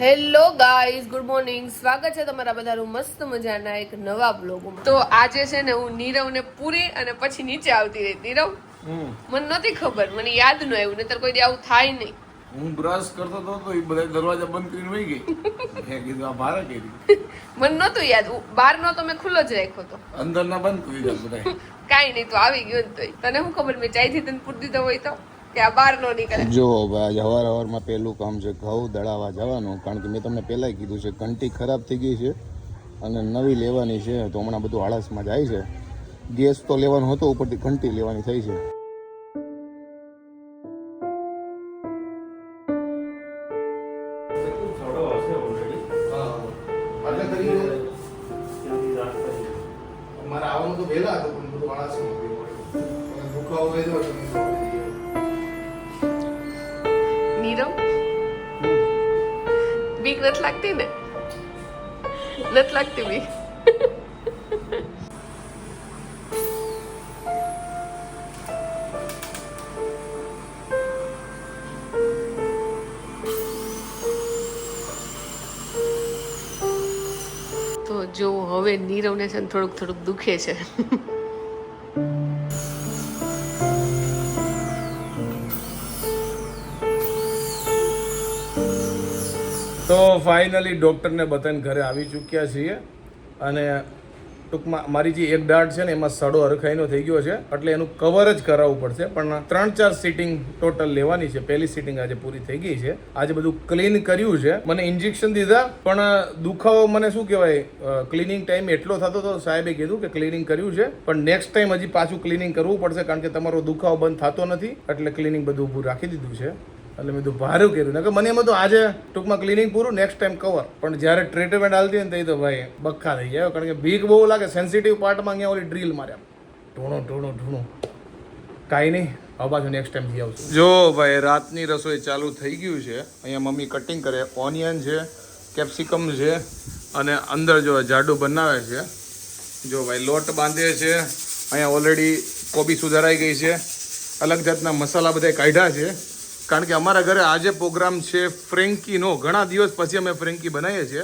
Hello guys, good morning. સ્વાગત છે તમારા બધાનું મસ્ત મજાના એક નવા બ્લોગમાં. તો આજે છે ને હું નીરવને પૂરી અને પછી નીચે આવતી રહી. નીરવ, મને નથી ખબર, મને યાદ ન આવ્યું, નહીતર કોઈ દી આવું થાય નહીં. હું બ્રશ કરતો હતો તો એ બધા દરવાજા બંધ કરીને વહી ગઈ. મેં કીધું આ મારે કરી. મને નહોતું યાદ, બહારનો તો મેં ખુલ્લો જ રાખ્યો હતો. અંદરના બંધ કરી દીધા બધા. કાંઈ નહીં, તો આવી ગયો ને તોય. તને શું ખબર, મેં ચાયથી તને પૂરી દીધો હોય તો કે આ બહાર નો નીકળે. જો ભાઈ હવારમાં પહેલું કામ છે ઘઉં દળાવવા જવાનું, કારણ કે મેં તમને પહેલાં કીધું છે ઘંટી ખરાબ થઈ ગઈ છે અને નવી લેવાની છે, તો હમણાં બધું આળસમાં જાય છે. ગેસ તો લેવાનો હતો, ઉપરથી ઘંટી લેવાની થઈ છે. મારા આવવાનું તો વહેલા હતું પણ બધું આળસમાં દુખાવો વેધો નીરવ, બીક નથી લાગતી ને? નથી લાગતી બીક? તો જો હવે નીરવને છે ને થોડુંક દુખે છે. તો ફાઇનલી ડૉક્ટરને બધાને ઘરે આવી ચૂક્યા છીએ અને ટૂંકમાં મારી જે એક દાઢ છે ને એમાં સડો હરખાઈનો થઈ ગયો છે, એટલે એનું કવર જ કરાવવું પડશે. પણ 3-4 સિટિંગ ટોટલ લેવાની છે. પહેલી સિટિંગ આજે પૂરી થઈ ગઈ છે. આજે બધું ક્લીન કર્યું છે, મને ઇન્જેક્શન દીધા, પણ દુખાવો મને શું કહેવાય, ક્લિનિંગ ટાઈમ એટલો થતો હતો. સાહેબે કીધું કે ક્લિનિંગ કર્યું છે પણ નેક્સ્ટ ટાઈમ હજી પાછું ક્લિનિંગ કરવું પડશે, કારણ કે તમારો દુખાવો બંધ થતો નથી, એટલે ક્લિનિંગ બધું ઊભું રાખી દીધું છે. એટલે મેં તો ભારું કર્યું ને કે મને એમ હતું આજે ટૂંકમાં ક્લિનિંગ પૂરું, નેક્સ્ટ ટાઈમ કવર. પણ જ્યારે ટ્રીટમેન્ટ હાલતી ને તો ભાઈ બક્કા થઈ ગયા, કારણ કે બીક બહુ લાગે. સેન્સિટિવ પાર્ટમાં અહીંયા ઓલી ડ્રીલ માર્યા, ઢૂણો. કાંઈ નહીં, હવે પાછું નેક્સ્ટ ટાઈમ જઈ આવશું. જો ભાઈ રાતની રસોઈ ચાલુ થઈ ગયું છે. અહીંયા મમ્મી કટિંગ કરે, ઓનિયન છે, કેપ્સિકમ છે અને અંદર જો જાડું બનાવે છે. જો ભાઈ લોટ બાંધે છે. અહીંયા ઓલરેડી કોબી સુધારાઈ ગઈ છે. અલગ જાતના મસાલા બધા કાઢ્યા છે, કારણ કે અમારા ઘરે આજે પ્રોગ્રામ છે ફ્રેન્કીનો. ઘણા દિવસ પછી અમે ફ્રેન્કી બનાવીએ છીએ.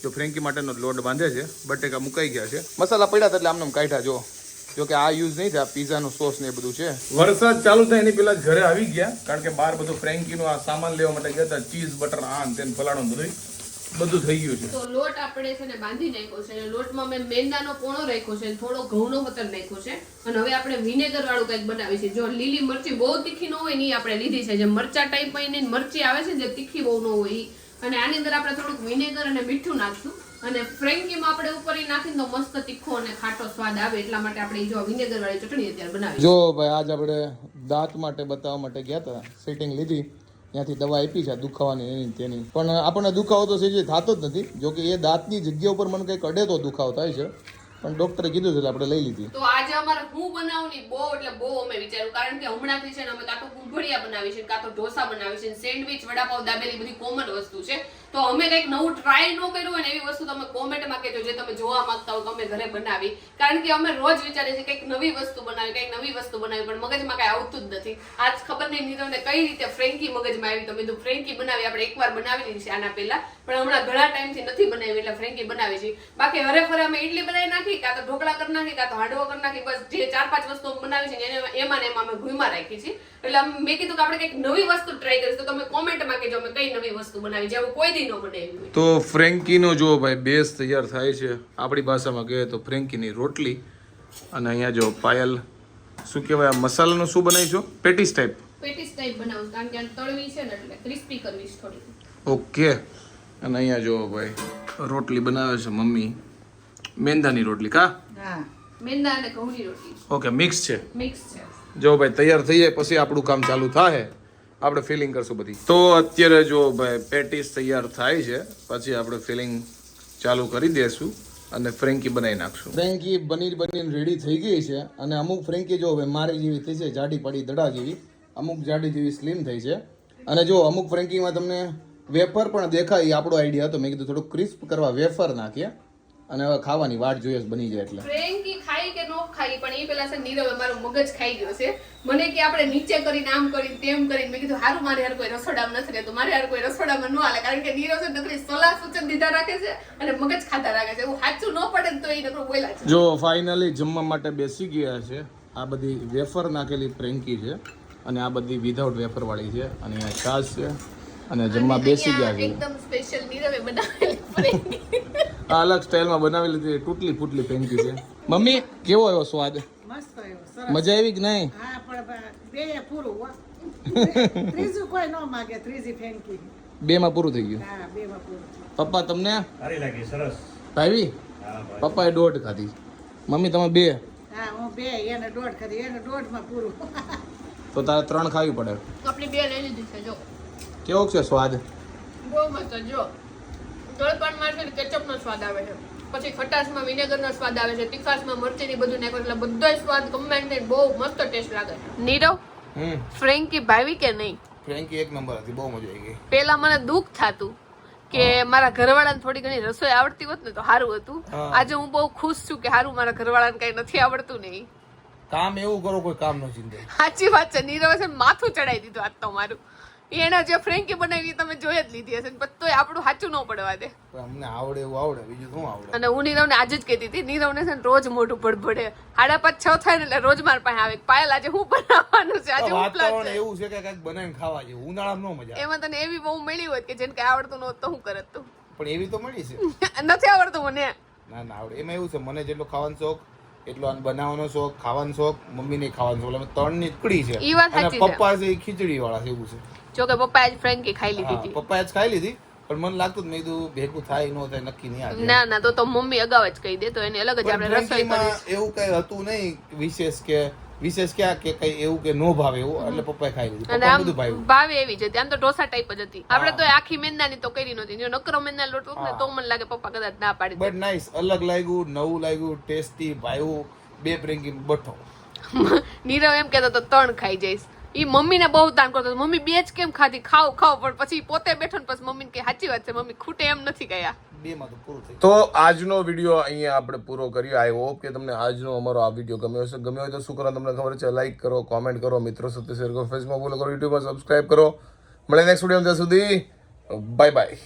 જો ફ્રેન્કી માટેનો લોટ બાંધે છે, બટેકા મુકાઈ ગયા છે, મસાલા પડ્યા હતા એટલે આમને કાઢ્યા. જો કે આ યુઝ નહીં થાય, પીઝાનો સોસ ને એ બધું છે. વરસાદ ચાલુ થાય એની પહેલા ઘરે આવી ગયા, કારણ કે બહાર બધું ફ્રેન્કીનો આ સામાન લેવા માટે ગયા હતા. ચીઝ, બટર, આન તેન ફલાણું બધું થઈ ગયું છે. તો લોટ આપણે છે ને બાંધી નાખ્યો છે. લોટમાં મેં મેંદાનો પોણો રાખ્યો છે, થોડો ઘઉંનો હતર નાખ્યો છે, અને હવે આપણે વિનેગર વાળું કંઈક બનાવી છે. જો લીલી મરચી બહુ તીખી ન હોય ને એ આપણે લીધી છે, જે મરચા ટાઈપમાં એની મરચી આવે છે જે તીખી બહુ ન હોય ઈ. અને આની અંદર આપણે થોડુંક વિનેગર અને મીઠું નાખશું, અને ફ્રેન્કીમાં આપણે ઉપર ઈ નાખીને તો મસ્ત તીખો અને ખાટો સ્વાદ આવે, એટલા માટે આપણે જો વિનેગર વાળી ચટણી અત્યારે બનાવી. જો ભાઈ આજ આપણે દાંત માટે બતાવવા માટે ગયા હતા, સેટિંગ લીધી, ત્યાંથી દવા આપી છે દુખાવાની એની તેની, પણ આપણને દુખાવો તો છે થતો જ નથી. જો કે એ દાંતની જગ્યા ઉપર મને કંઈક અડે તો દુખાવો થાય છે, પણ ડોક્ટરે કીધું છે એટલે આપણે લઈ લીધી. તો આજે અમારે હું બનાવની બહુ એટલે બહુ અમે વિચાર્યું, કારણ કે હમણાંથી છે ને અમે કાં તો કુંભળિયા બનાવી છે, કાં તો ઢોસા બનાવી છે, સેન્ડવિચ, વડાપાવ, દાબેલી બધી કોમન વસ્તુ છે. તો અમે કંઈક નવું ટ્રાય ન કર્યું હોય ને એવી વસ્તુ તમે કોમેન્ટમાં કહેજો, જે તમે જોવા માંગતા હો અમે ઘરે બનાવી. કારણ કે અમે રોજ વિચારીએ છીએ કંઈક નવી વસ્તુ બનાવી, પણ મગજમાં કઈ આવતું જ નથી. આજ ખબર નહીં નીરવને કઈ રીતે ફ્રેન્કી મગજમાં આવી, તો મેં ફ્રેન્કી બનાવી. આપણે એકવાર બનાવેલી છે આના પહેલા, પણ હમણાં ઘણા ટાઈમથી નથી બનાવી, એટલે ફ્રેન્કી બનાવી છે. બાકી હરે ફરે અમે ઇડલી બનાવી નાખી, કાં તો ઢોકળા કરી નાખી, કાં તો હાંડવો કરી નાખી, બસ જે 4-5 વસ્તુ બનાવી છે એમાં ને એમાં અમે ઘૂમા રાખી છે. એટલે મેં કીધું કે આપણે કંઈક નવી વસ્તુ ટ્રાય કરીશું, તો તમે કોમેન્ટમાં કહેજો અમે કઈ નવી વસ્તુ બનાવી, જેવું કોઈ દી ન બનાવ્યું. તો ફ્રેન્કીનો જો ભાઈ બેઝ તૈયાર થાય છે. આપણી ભાષામાં કહીએ તો ફ્રેન્કીની રોટલી. અને અહીંયા જો પાયલ શું કહેવાય, આ મસાલાનું શું બનાવીશું? પેટીસ ટાઈપ બનાવું, કારણ કે તળવી છે ને એટલે ક્રિસ્પી કરવી છે થોડી. ઓકે. અને અહીંયા જો ભાઈ રોટલી બનાવે છે મમ્મી, મેંદાની રોટલી. મેંદા અને ઘઉંની રોટલી. ઓકે, મિક્સ છે. જો ભાઈ તૈયાર થઈ જાય પછી આપણું કામ ચાલુ થાય, આપણે ફિલિંગ કરશું બધી. તો અત્યારે જો ભાઈ પેટીસ તૈયાર થાય છે, પછી આપણે ફિલિંગ ચાલુ કરી દેશું અને ફ્રેન્કી બનાવી નાખશું. ફ્રેન્કી બનીને રેડી થઈ ગઈ છે, અને અમુક ફ્રેન્કી જો હવે મારી જેવી થઈ છે, જાડી પડી દડા જેવી, અમુક જાડી જેવી સ્લિમ થઈ છે. અને જો અમુક ફ્રેન્કીમાં તમને વેફર પણ દેખાય, એ આપણો આઈડિયા હતો. મેં કીધું થોડું ક્રિસ્પ કરવા વેફર નાખીએ, અને હવે ખાવાની વાટ જોઈએ બની જાય. એટલે ફ્રેન્કી ખાઈ કે નો ખાઈ પણ એ પેલા છે નીરવે મારું મગજ ખાઈ ગયો છે. મને કે આપણે નીચે કરીને આમ કરીને તેમ કરીને મેં કીધું હારું મારે હાર કોઈ રસોડામાં નથી રહેતું, મારે હાર કોઈ રસોડામાં ન હાલે, કારણ કે નીરવ છે નકરી સલાહ સૂચન દીધા રાખે છે અને મગજ ખાતા રાખે છે. એવું સાચું ન પડે ને તો એ નકરું બોલ્યા છે. જો ફાઇનલી જમવા માટે બેસી ગયા છે. આ બધી વેફર નાખેલી ફ્રેન્કી છે અને આ બધી વિધાઉટ વેફર વાળી છે અને અહીંયા છાશ છે અને જમવા બેસી ગયા છે. એકદમ સ્પેશિયલ નીરવે બનાવેલી ફ્રેન્કી. આ અલગ સ્ટાઇલમાં બનાવેલી છે, તૂટલી ફૂટલી ફ્રેન્કી છે. મમ્મી કેવો આવ્યો સ્વાદ? મસ્ત આવ્યો, સરસ. મજા આવી કે નહીં? હા, પણ બે પૂરું હો. ત્રીજું કોઈ ન માગે, ત્રીજી ફેંકી. બે માં પૂરું થઈ ગયું. હા, બેમાં પૂરું. પપ્પા તમને સારી લાગી, સરસ. ભાવી? પપ્પાએ 1.5 ખાધી, મમ્મી તમે 2. હા, હું બે, એને 1.5 ખાધી, એને 1.5 પૂરું. તો તારે 3 ખાવી પડે. આપણી બે લઈ લીધી છે જો. કેવો છે સ્વાદ? બહુ મસ્ત. જો તળપણમાં છે ને કેચઅપનો સ્વાદ આવે છે, પછી ખટાશમાં વિનેગરનો સ્વાદ આવે છે, તીખાશમાં મરચીની બધું નાખ્યું એટલે બધો સ્વાદ કમ્બાઈન થઈને બહુ મસ્ત ટેસ્ટ લાગે છે. નીરવ, ફ્રેન્કી ભાવી કે નહીં? ફ્રેન્કી એક નંબર હતી, બહુ મજા આવી ગઈ. પેલા મને દુઃખ થાતું કે મારા ઘરવાળાને થોડી ઘણી રસોઈ આવડતી હોત ને તો સારું હતું. આજે હું બહુ ખુશ છું કે સારું મારા ઘરવાળાને કઈ નથી આવડતું નહીં. કામ એવું કરો કોઈ કામ ન ચિંતે. સાચી વાત છે. નીરવે છે ને માથું ચડાવી દીધું આજ તો મારું. એના જે ફ્રેન્કી બનાવી તમે જોઈ જ લીધી હશે, પણ તોય આપણું સાચું ન પડવા દે. અમને આવડે એવું આવડે, બીજું શું આવડે? અને હું નીરવને આજે જ કહેતી હતી, નીરવને છે ને રોજ મોઢું ભડભડે, 5:30-6 થાય ને એટલે રોજ માર પાસે આવે, પાયલ આજે હું બનાવવાનું છે, આજે હું વાતાવરણ plan એવું છે કે કંઈક બનાવીને ખાવા જેવું. ઉનાળામાં ન મજા આવે. એમાં તને એવી બહુ મળી હોત કે જેને કઈ આવડતું ન હોત તો હું કરત તું? પણ એવી તો મળી છે. નથી આવડતું મને. ના ના આવડે. એમાં એવું છે, મને જેટલો ખાવાનો શોખ એટલો આને બનાવવાનો શોખ, ખાવાનો શોખ, મમ્મીને ખાવાનો શોખ. અમે 3 ની ટુકડી છે ઈ વાત અને સાચી છે. પપ્પા છે એ ખીચડી વાળા છે, એવું છે. જો કે પપ્પાએ જ ફ્રેન્કી ખાઈ લીધી હા, હતી. પપ્પાએ જ ખાઈ લીધી, પણ મને લાગતું મેં કીધું ભેગું થાય ન થાય નક્કી નહીં આજે. ના ના, તો મમ્મી અગાઉ જ કહી દે તો એને અલગ જ આપણે પણ રસોઈ ફ્રેન્કીમાં કરી. એવું કઈ હતું નહીં વિશેષ ક્યાં કે કઈ એવું કે નો ભાવે એવું, એટલે પપ્પાએ ખાઈ લીધું. અને પપ્પાને આમ બધું ભાવ્યું. ભાવે એવી જ હતી, આમ તો ઢોસા ટાઈપ જ હતી. આપણે તો આખી મેંદાની તો કરી નહોતી, જો નકરો મેંદા લોટ હોત ને તો મને લાગે પપ્પા કદાચ ના પાડી દે. બટ નાઈસ, અલગ લાગ્યું, નવું લાગ્યું, ટેસ્ટી, ભાવ્યું. 2 ફ્રેન્કી બઠો. નીરવ એમ કહેતો તો 3 ખાઈ જઈશ. ઈ મમ્મીને બહુ તાણ કરતો હતો, મમ્મી 2 જ કેમ ખાધી, ખાવ પણ પછી પોતે બેઠો ને પછી મમ્મીને કે સાચી વાત છે મમ્મી, ખૂટે એમ નથી ગયા. 2 માં તો પૂરું થઈ. તો આજનો વિડીયો અહીંયા આપણે પૂરો કર્યો. આઈ હોપ કે તમને આજનો અમારો આ વિડીયો ગમ્યો હશે. ગમ્યો હોય તો શું કરો તમને ખબર છે, લાઈક કરો, કોમેન્ટ કરો, મિત્રો સાથે શેર કરો, ફેસબુક ફોલો કરો, યુટ્યુબમાં સબસ્ક્રાઇબ કરો. મળે નેક્સ્ટ વિડીયો. ત્યાં સુધી બાય બાય.